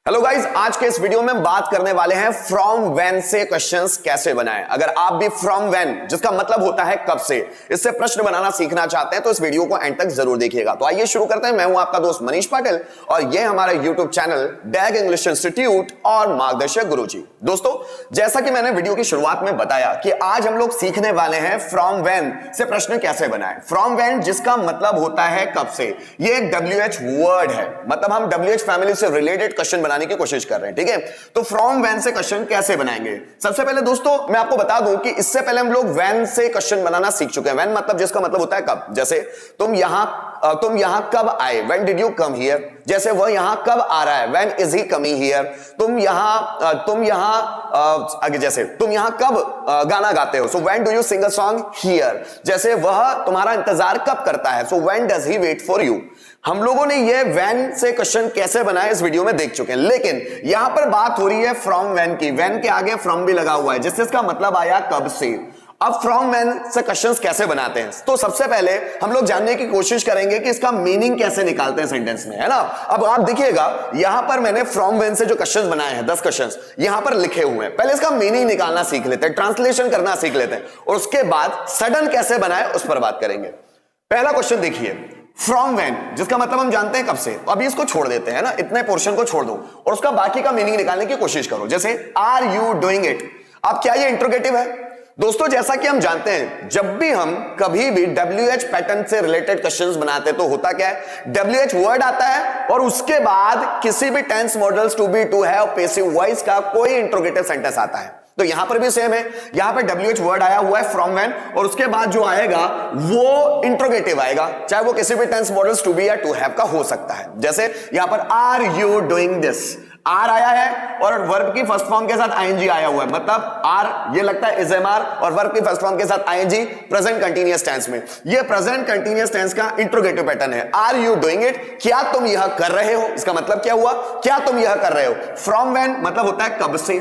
Hello guys, आज के इस वीडियो में बात करने वाले हैं फ्रॉम व्हेन से क्वेश्चंस कैसे बनाएं। अगर आप भी फ्रॉम व्हेन जिसका मतलब होता है कब से, इससे प्रश्न बनाना सीखना चाहते हैं तो इस वीडियो को एंड तक जरूर देखिएगा। तो आइए शुरू करते हैं। मैं हूं आपका दोस्त मनीष पाटिल और यह हमारा यूट्यूब चैनल डैग इंग्लिश इंस्टीट्यूट और मार्गदर्शक गुरुजी। दोस्तों, जैसा कि मैंने वीडियो की शुरुआत में बताया कि आज हम लोग सीखने वाले हैं फ्रॉम व्हेन से प्रश्न कैसे बनाएं। फ्रॉम व्हेन जिसका मतलब होता है कब से, यह एक WH वर्ड है, मतलब हम WH फैमिली से रिलेटेड क्वेश्चन बनाने की कोशिश कर रहे हैं। ठीक है, तो फ्रॉम व्हेन से क्वेश्चन कैसे बनाएंगे। सबसे पहले दोस्तों मैं आपको बता दूं कि इससे पहले हम लोग व्हेन से क्वेश्चन बनाना सीख चुके हैं। व्हेन मतलब जिसका मतलब होता है कब, जैसे तुम यहां कब आए, when did you come here. जैसे वह यहां कब आ रहा है, when is he coming here. तुम यहां कब गाना गाते हो, so when do you sing a song here. जैसे वह तुम्हारा इंतजार कब करता है, so when does he wait for you. हम लोगों ने ये व्हेन से क्वेश्चन कैसे बनाए इस वीडियो में देख चुके हैं, लेकिन यहां पर बात हो रही है फ्रॉम व्हेन की। व्हेन के आगे फ्रॉम भी लगा हुआ है जिससे इसका मतलब आया कब से। अब फ्रॉम व्हेन से क्वेश्चंस कैसे बनाते हैं, तो सबसे पहले हम लोग जानने की कोशिश करेंगे कि इसका मीनिंग कैसे निकालते हैं सेंटेंस में, है ना। अब आप देखिएगा यहां पर मैंने फ्रॉम व्हेन से जो क्वेश्चंस बनाए हैं 10 क्वेश्चंस यहां पर लिखे हुए हैं। पहले इसका मीनिंग निकालना सीख लेते हैं, ट्रांसलेशन करना सीख लेते हैं और उसके बाद सडन कैसे बनाए उस पर बात करेंगे। पहला क्वेश्चन देखिए, फ्रॉम व्हेन जिसका मतलब हम जानते हैं कब से। तो अभी इसको छोड़ देते हैं ना, इतने पोर्शन को छोड़ दो और उसका बाकी का मीनिंग निकालने की कोशिश करो। जैसे आर यू डूइंग इट। अब क्या ये इंट्रोगेटिव है दोस्तों? जैसा कि हम जानते हैं जब भी हम कभी भी WH पैटर्न से रिलेटेड क्वेश्चंस बनाते हैं तो होता क्या है, WH वर्ड आता है और उसके बाद किसी भी tense models to be, to have, passive voice का कोई इंट्रोगेटिव सेंटेंस आता है। तो यहां पर भी सेम है, यहां पर WH वर्ड आया हुआ है फ्रॉम व्हेन और उसके बाद जो आएगा वो इंट्रोगेटिव आएगा, चाहे वो किसी भी टेंस मॉडल्स टू बी या टू हैव का हो सकता है। जैसे यहां पर are you doing this, are आया है और वर्ब की फर्स्ट फॉर्म के साथ ING आया हुआ है, मतलब आर ये लगता है ISMR और वर्ब की फर्स्ट फॉर्म के साथ ING प्रेजेंट कंटीन्यूअस टेंस में। ये प्रेजेंट कंटीन्यूअस टेंस का इंट्रोगेटिव पैटर्न है। आर यू डूइंग इट, क्या तुम यह कर रहे हो, इसका मतलब क्या हुआ, क्या तुम यह कर रहे हो। फ्रॉम व्हेन मतलब होता है कब से।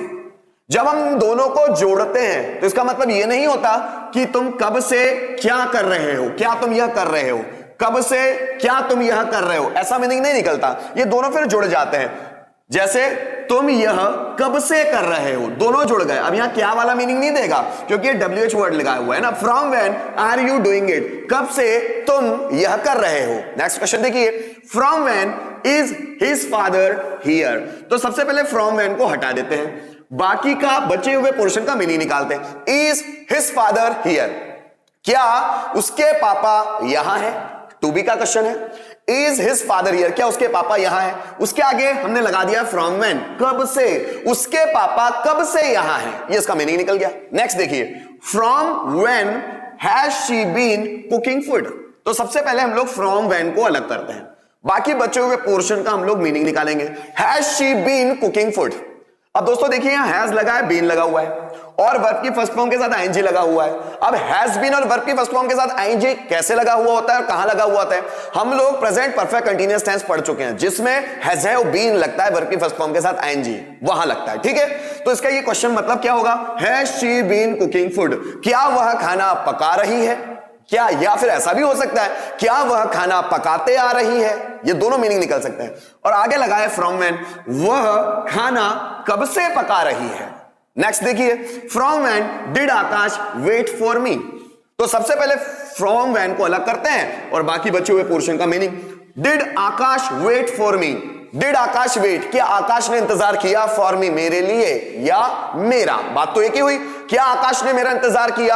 जब हम दोनों को जोड़ते हैं तो इसका मतलब यह नहीं होता कि तुम कब से क्या कर रहे हो, क्या तुम यह कर रहे हो, कब से क्या तुम यह कर रहे हो, ऐसा मीनिंग नहीं निकलता। ये दोनों फिर जुड़ जाते हैं। जैसे तुम यह कब से कर रहे हो, दोनों जुड़ गए। अब यहां क्या वाला मीनिंग नहीं देगा क्योंकि WH वर्ड लगा हुआ है ना। From when are you doing it, कब से तुम यह कर रहे हो। नेक्स्ट क्वेश्चन देखिए, from when is his father here. तो सबसे पहले फ्रॉम व्हेन को हटा देते हैं, बाकी का बचे हुए पोर्शन का मीनिंग निकालते हैं। इज हिज फादर हियर, क्या उसके पापा यहां है, टू बी का क्वेश्चन है। इज हिज फादर हियर, क्या उसके पापा यहां है। उसके आगे हमने लगा दिया फ्रॉम व्हेन, कब से, उसके पापा कब से यहां है, ये इसका मीनिंग निकल गया। नेक्स्ट देखिए, from when has she been cooking food. तो सबसे पहले हम लोग फ्रॉम व्हेन को अलग करते हैं, बाकी बचे हुए पोर्शन का हम लोग मीनिंग निकालेंगे। Has she been cooking food. अब दोस्तों देखिए यहां हैज लगा है, बीन लगा हुआ है और वर्ब की फर्स्ट फॉर्म के साथ ING लगा हुआ है। अब हैज बीन और वर्ब की फर्स्ट फॉर्म के साथ ING कैसे लगा हुआ होता है और कहां लगा हुआ होता है। हम लोग प्रेजेंट परफेक्ट कंटीन्यूअस टेंस पढ़ चुके हैं जिसमें हैज है और बीन लगता है वर्ब की फर्स्ट फॉर्म के साथ ING वहां लगता है। ठीक है, तो इसका ये क्वेश्चन मतलब क्या होगा, has she been cooking food, क्या वह खाना पका रही है, क्या, या फिर ऐसा भी हो सकता है क्या वह खाना पकाते आ रही है। ये दोनों मीनिंग निकल सकते हैं। और आगे लगा है फ्रॉम व्हेन, वह खाना कब से पका रही है। नेक्स्ट देखिए, from when did Akash wait for me. तो सबसे पहले फ्रॉम व्हेन को अलग करते हैं और बाकी बचे हुए पोर्शन का meaning. Did Akash wait for me, did Akash wait, क्या आकाश ने इंतजार किया, फॉर मी मेरे लिए या मेरा। बात तो एक ही हुई, क्या आकाश ने मेरा इंतजार किया,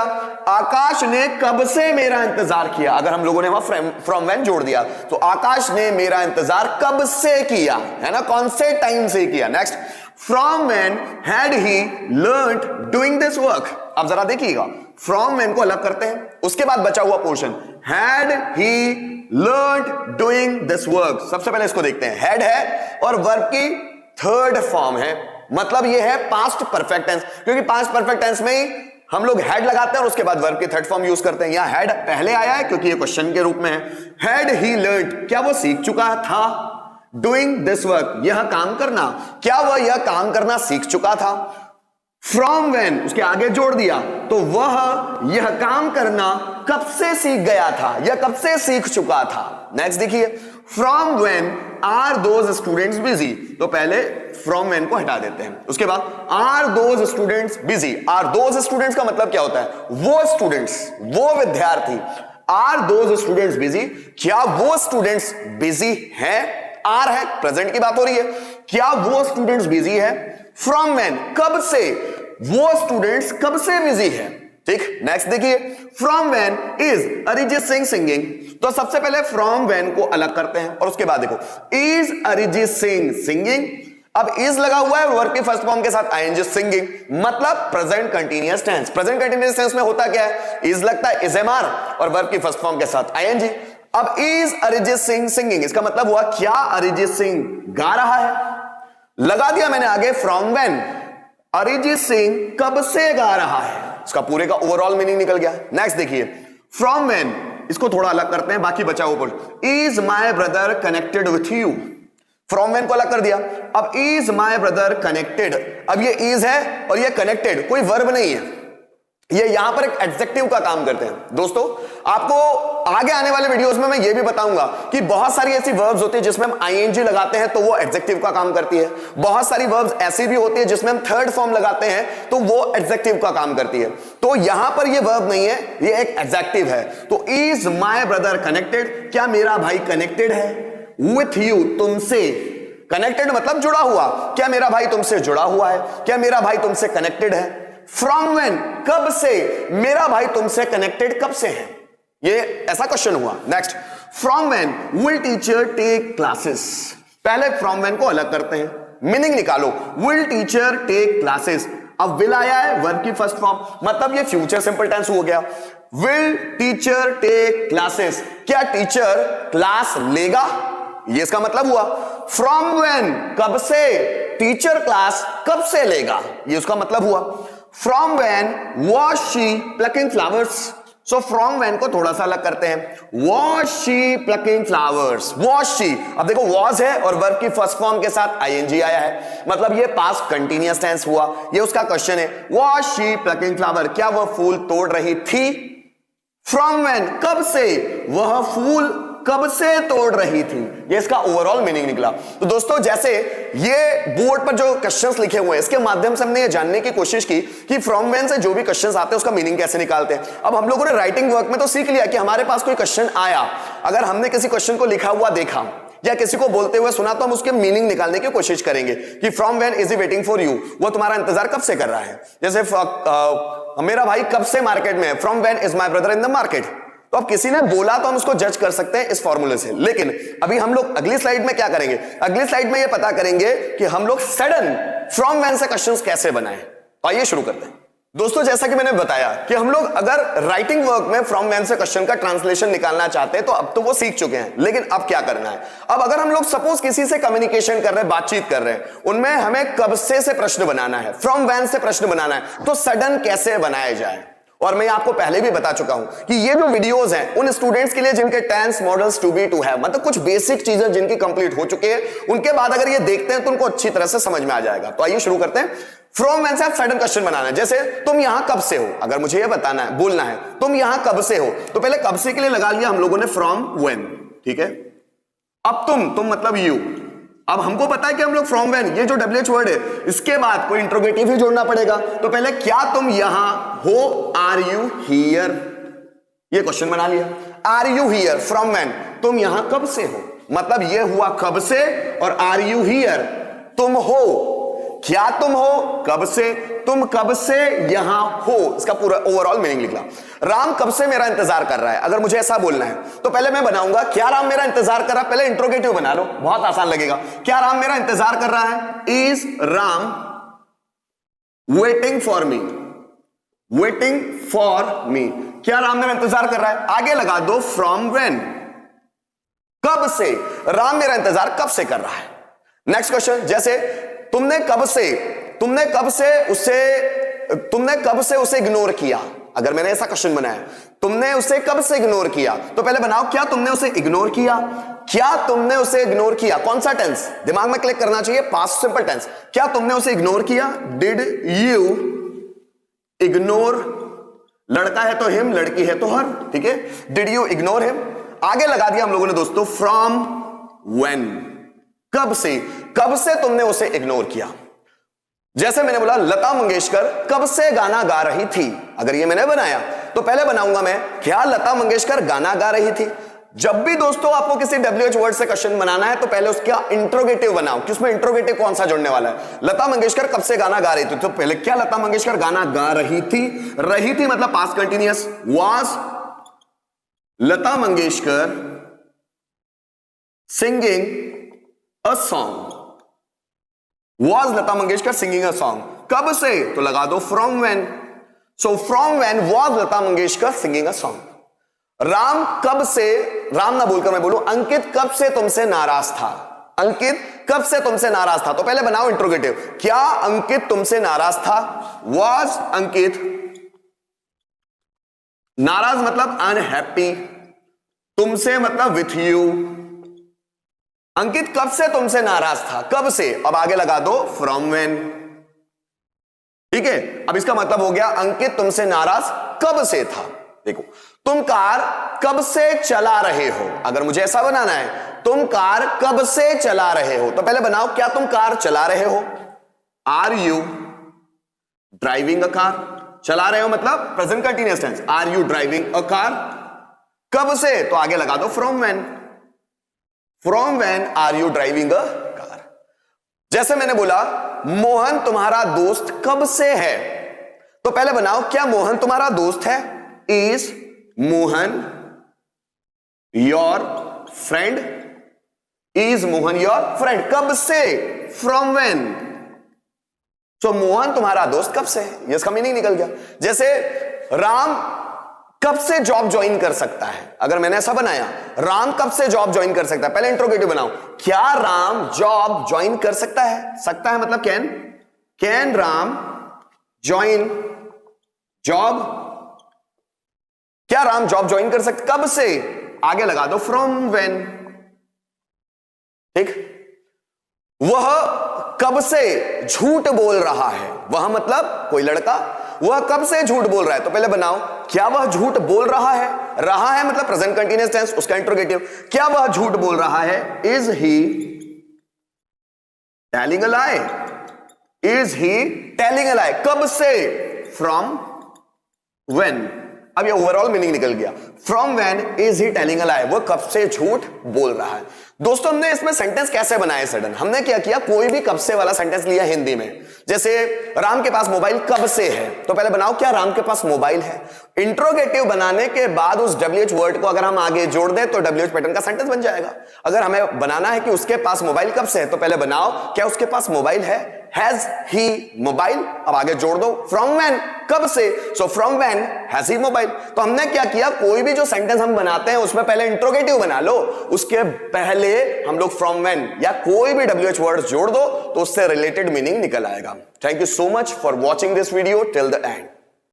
आकाश ने कब से मेरा इंतजार किया। अगर हम लोगों ने वहां फ्रॉम व्हेन जोड़ दिया तो आकाश ने मेरा इंतजार कब से किया, है ना, कौन से टाइम से किया। Next, from when had he learned doing this work. अब जरा देखिएगा, फ्रॉम व्हेन को अलग करते हैं, उसके बाद बचा हुआ portion, had he learned doing this work. सबसे पहले इसको देखते हैं, हैड है और वर्ब की थर्ड फॉर्म है, मतलब ये है पास्ट परफेक्ट टेंस, क्योंकि पास्ट परफेक्ट टेंस में ही हम लोग हैड लगाते हैं और उसके बाद वर्ब की थर्ड फॉर्म यूज करते हैं। यहां हैड पहले आया है क्योंकि ये क्वेश्चन के रूप में है। हैड ही लर्न्ड, क्या वो सीख चुका था, डूइंग दिस वर्क, यह काम करना, क्या वह यह काम करना सीख चुका था। फ्रॉम व्हेन उसके आगे जोड़ दिया तो वह यह काम करना कब से सीख गया था या कब से सीख चुका था। नेक्स्ट देखिए, from when are those students busy, तो पहले फ्रॉम व्हेन को हटा देते हैं, उसके बाद are those students busy. Are those students का मतलब क्या होता है? वो स्टूडेंट्स, वो विद्यार्थी। आर दोज स्टूडेंट्स बिजी, क्या वो स्टूडेंट्स बिजी हैं? आर है, प्रेजेंट की बात हो रही है, क्या वो स्टूडेंट्स बिजी है? फ्रॉम व्हेन, कब से, वो स्टूडेंट्स कब से बिजी है। ठीक, नेक्स्ट देखिए, from when is Arijit Singh singing, तो सबसे पहले फ्रॉम व्हेन को अलग करते हैं और उसके बाद देखो, इज अरिजीत सिंह सिंगिंग। अब इज लगा हुआ है वर्ब की फर्स्ट फॉर्म के साथ आईएनजी, सिंगिंग मतलब present continuous tense. Present continuous tense में होता क्या है? इज लगता है इजएमआर और वर्ब की फर्स्ट फॉर्म के साथ आईएनजी। अब इज अरिजीत सिंह सिंगिंग, इसका मतलब हुआ क्या अरिजीत सिंह गा रहा है? लगा दिया मैंने आगे फ्रॉम व्हेन, अरिजीत सिंह कब से गा रहा है, इसका पूरे का ओवरऑल मीनिंग निकल गया। नेक्स्ट देखिए, फ्रॉम व्हेन, इसको थोड़ा अलग करते हैं, बाकी बचा हुआ is my brother connected with you. From when को अलग कर दिया, अब इज माय ब्रदर कनेक्टेड, अब ये इज है और ये कनेक्टेड, कोई वर्ब नहीं है, ये यहां पर एक एडजेक्टिव का काम करते हैं। दोस्तों आपको आगे आने वाले वीडियोस में मैं ये भी बताऊंगा कि बहुत सारी ऐसी वर्ब्स होती है जिसमें हम आईएनजी लगाते हैं तो वो एडजेक्टिव का काम करती है, बहुत सारी वर्ब्स ऐसी भी होती है जिसमें हम थर्ड फॉर्म लगाते हैं तो वो एडजेक्टिव का काम करती है। तो यहां पर ये वर्ब नहीं है, ये एक एडजेक्टिव है। तो इज माय ब्रदर कनेक्टेड, क्या मेरा भाई कनेक्टेड है विथ यू, तुमसे। कनेक्टेड मतलब जुड़ा हुआ, क्या मेरा भाई तुमसे जुड़ा हुआ है, क्या मेरा भाई तुमसे कनेक्टेड है। फ्रॉम व्हेन, कब से, मेरा भाई तुमसे कनेक्टेड कब से है, ये ऐसा क्वेश्चन हुआ। Next, from when will teacher take classes, पहले फ्रॉम व्हेन को अलग करते हैं, मीनिंग निकालो, विल टीचर टेक क्लासेस। अब विल आया है वर्ब की फर्स्ट फॉर्म, मतलब ये फ्यूचर सिंपल टेंस हो गया। विल टीचर टेक क्लासेस, क्या टीचर क्लास लेगा, ये इसका मतलब हुआ। फ्रॉम व्हेन, कब से, टीचर क्लास कब से लेगा, ये उसका मतलब हुआ। From when was she plucking flowers, so from when को थोड़ा सा अलग करते हैं, was she plucking flowers. Was she, अब देखो वॉज है और वर्ब की फर्स्ट फॉर्म के साथ आईएनजी आया है, मतलब ये पास्ट कंटीन्यूअस टेंस हुआ, ये उसका क्वेश्चन है। वॉज शी प्लकिंग फ्लावर, क्या वह फूल तोड़ रही थी। फ्रॉम व्हेन, कब से, वह फूल कब से तोड़ रही थी, ये इसका ओवरऑल मीनिंग निकला। तो दोस्तों जैसे ये बोर्ड पर जो क्वेश्चंस लिखे हुए हैं इसके माध्यम से हमने ये जानने की कोशिश की कि फ्रॉम व्हेन से जो भी क्वेश्चंस आते हैं उसका मीनिंग कैसे निकालते हैं। अब हम लोगों ने राइटिंग वर्क में तो सीख लिया कि हमारे पास कोई क्वेश्चन आया, अगर हमने किसी क्वेश्चन को लिखा हुआ देखा या किसी को बोलते हुए सुना तो हम उसके मीनिंग निकालने की कोशिश करेंगे कि from when is he waiting for you, वो तुम्हारा इंतजार कब से कर रहा है। जैसे मेरा भाई कब से मार्केट में है, from when is my brother in the market. तो अब किसी ने बोला तो हम उसको जज कर सकते हैं इस फॉर्मूले से, लेकिन अभी हम लोग अगली स्लाइड में क्या करेंगे, अगली स्लाइड में ये पता करेंगे कि हम लोग सडन फ्रॉम व्हेन से क्वेश्चंस कैसे बनाएं। तो आइए शुरू करते हैं। दोस्तों जैसा कि मैंने बताया कि हम लोग अगर राइटिंग वर्क में फ्रॉम व्हेन से क्वेश्चन का ट्रांसलेशन निकालना चाहते हैं तो अब तो वो सीख चुके हैं, लेकिन अब क्या करना है। अब अगर हम लोग सपोज किसी से कम्युनिकेशन कर रहे हैं, बातचीत कर रहे हैं, उनमें हमें कब से प्रश्न बनाना है, फ्रॉम व्हेन से प्रश्न बनाना है, तो सडन कैसे बनाया जाए। और मैं आपको पहले भी बता चुका हूं कि ये जो वीडियोस हैं उन स्टूडेंट्स के लिए जिनके tense models to be to have, मतलब कुछ बेसिक चीजें जिनकी कंप्लीट हो चुकी है, उनके बाद अगर ये देखते हैं तो उनको अच्छी तरह से समझ में आ जाएगा। तो आइए शुरू करते हैं। फ्रॉम व्हेन से आप सडन क्वेश्चन बनाना है, जैसे तुम यहां कब से हो, अगर मुझे ये बताना है, बोलना है तुम यहां कब से हो, तो पहले कब से के लिए लगा लिया हम लोगों ने फ्रॉम व्हेन, ठीक है। अब तुम मतलब यू, अब हमको पता है कि हम लोग फ्रॉम व्हेन, ये जो WH वर्ड है इसके बाद कोई इंट्रोगेटिव ही जोड़ना पड़ेगा। तो पहले क्या तुम यहां हो, आर यू हियर, ये क्वेश्चन बना लिया। Are you here, from when, तुम यहां कब से हो, मतलब ये हुआ कब से, और आर यू हियर, तुम हो, क्या तुम हो, कब से, तुम कब से यहां हो, इसका पूरा ओवरऑल मीनिंग लिखला। राम कब से मेरा इंतजार कर रहा है, अगर मुझे ऐसा बोलना है तो पहले मैं बनाऊंगा क्या राम मेरा इंतजार कर रहा है, पहले इंट्रोगेटिव बना लो, बहुत आसान लगेगा। क्या राम मेरा इंतजार कर रहा है, is Ram waiting for me, waiting for me, क्या राम मेरा इंतजार कर रहा है। आगे लगा दो फ्रॉम व्हेन, कब से, राम मेरा इंतजार कब से कर रहा है। नेक्स्ट क्वेश्चन, जैसे तुमने कब से उसे इग्नोर किया, अगर मैंने ऐसा क्वेश्चन बनाया, तुमने उसे कब से इग्नोर किया, तो पहले बनाओ क्या तुमने उसे इग्नोर किया, क्या तुमने उसे इग्नोर किया, कौन सा टेंस दिमाग में क्लिक करना चाहिए, पास्ट सिंपल टेंस, क्या तुमने उसे इग्नोर किया। डिड यू इग्नोर, लड़का है तो हिम, लड़की है तो हर, ठीक है, डिड यू इग्नोर हिम। आगे लगा दिया हम लोगों ने दोस्तों फ्रॉम व्हेन, कब से तुमने उसे इग्नोर किया। जैसे मैंने बोला लता मंगेशकर कब से गाना गा रही थी, अगर ये मैंने बनाया तो पहले बनाऊंगा मैं क्या लता मंगेशकर गाना गा रही थी। जब भी दोस्तों आपको किसी WH वर्ड से क्वेश्चन बनाना है तो पहले उसका इंट्रोगेटिव बनाओ कि उसमें इंट्रोगेटिव कौन सा जुड़ने वाला है। लता मंगेशकर कब से गाना गा रही थी, तो पहले क्या लता मंगेशकर गाना गा रही थी मतलब past continuous. Was Lata Mangeshkar singing a song, was Lata Mangeshkar singing a song, कब से तो लगा दो from when. So from when was Lata Mangeshkar singing a song. Ram कब से, राम ना बोलकर मैं बोलूं अंकित कब से तुमसे नाराज था, अंकित कब से तुमसे नाराज था, तो पहले बनाओ इंट्रोगेटिव, क्या अंकित तुमसे नाराज था। was अंकित, नाराज मतलब अनहैप्पी, तुमसे मतलब विथ यू, अंकित कब से तुमसे नाराज था, कब से, अब आगे लगा दो फ्रॉम व्हेन। ठीक है, अब इसका मतलब हो गया अंकित तुमसे नाराज कब से था। देखो तुम कार कब से चला रहे हो, अगर मुझे ऐसा बनाना है तुम कार कब से चला रहे हो तो पहले बनाओ क्या तुम कार चला रहे हो। Are you driving a car, चला रहे हो मतलब present continuous tense, are you driving a car, कब से तो आगे लगा दो from when. From when are you driving a car. जैसे मैंने बोला मोहन तुम्हारा दोस्त कब से है, तो पहले बनाओ क्या मोहन तुम्हारा दोस्त है। Is Mohan your friend, is Mohan your friend, कब से फ्रॉम व्हेन। सो मोहन तुम्हारा दोस्त कब से है, ये इसका मीनिंग निकल गया। जैसे राम कब से जॉब ज्वाइन कर सकता है, अगर मैंने ऐसा बनाया राम कब से जॉब ज्वाइन कर सकता है, पहले इंट्रोगेटिव बनाओ क्या राम जॉब ज्वाइन कर सकता है मतलब कैन राम ज्वाइन जॉब, क्या राम जॉब ज्वाइन कर सकता, कब से, आगे लगा दो फ्रॉम व्हेन। ठीक, वह कब से झूठ बोल रहा है, वह मतलब कोई लड़का, वह कब से झूठ बोल रहा है तो पहले बनाओ क्या वह झूठ बोल रहा है मतलब प्रेजेंट कंटीन्यूअस टेंस, उसका इंट्रोगेटिव, क्या वह झूठ बोल रहा है। Is he telling a lie, is he telling a lie, कब से फ्रॉम व्हेन। अब ये ओवरऑल मीनिंग निकल गया, from when is he telling a lie, वो कब से झूठ बोल रहा है। दोस्तों हमने इसमें सेंटेंस कैसे बनाए सडन, हमने क्या किया कोई भी कब से वाला सेंटेंस लिया हिंदी में। जैसे राम के पास मोबाइल कब से है तो पहले बनाओ क्या राम के पास मोबाइल है। इंट्रोगेटिव बनाने के बाद उस WH वर्ड को अगर हम आगे जोड़ दें तो WH पैटर्न का सेंटेंस बन जाएगा। अगर हमें बनाना है कि उसके पास मोबाइल कब से है तो पहले बनाओ क्या उसके पास मोबाइल है, हैज ही मोबाइल, अब आगे जोड़ दो फ्रॉम व्हेन, कब से, so from when has he mobile. तो हमने क्या किया कोई भी जो सेंटेंस हम बनाते हैं उसमें पहले इंट्रोगेटिव बना लो, उसके पहले हम लोग फ्रॉम व्हेन या कोई भी WH वर्ड जोड़ दो तो उससे रिलेटेड मीनिंग निकल आएगा। Thank you so much for watching this video till the end.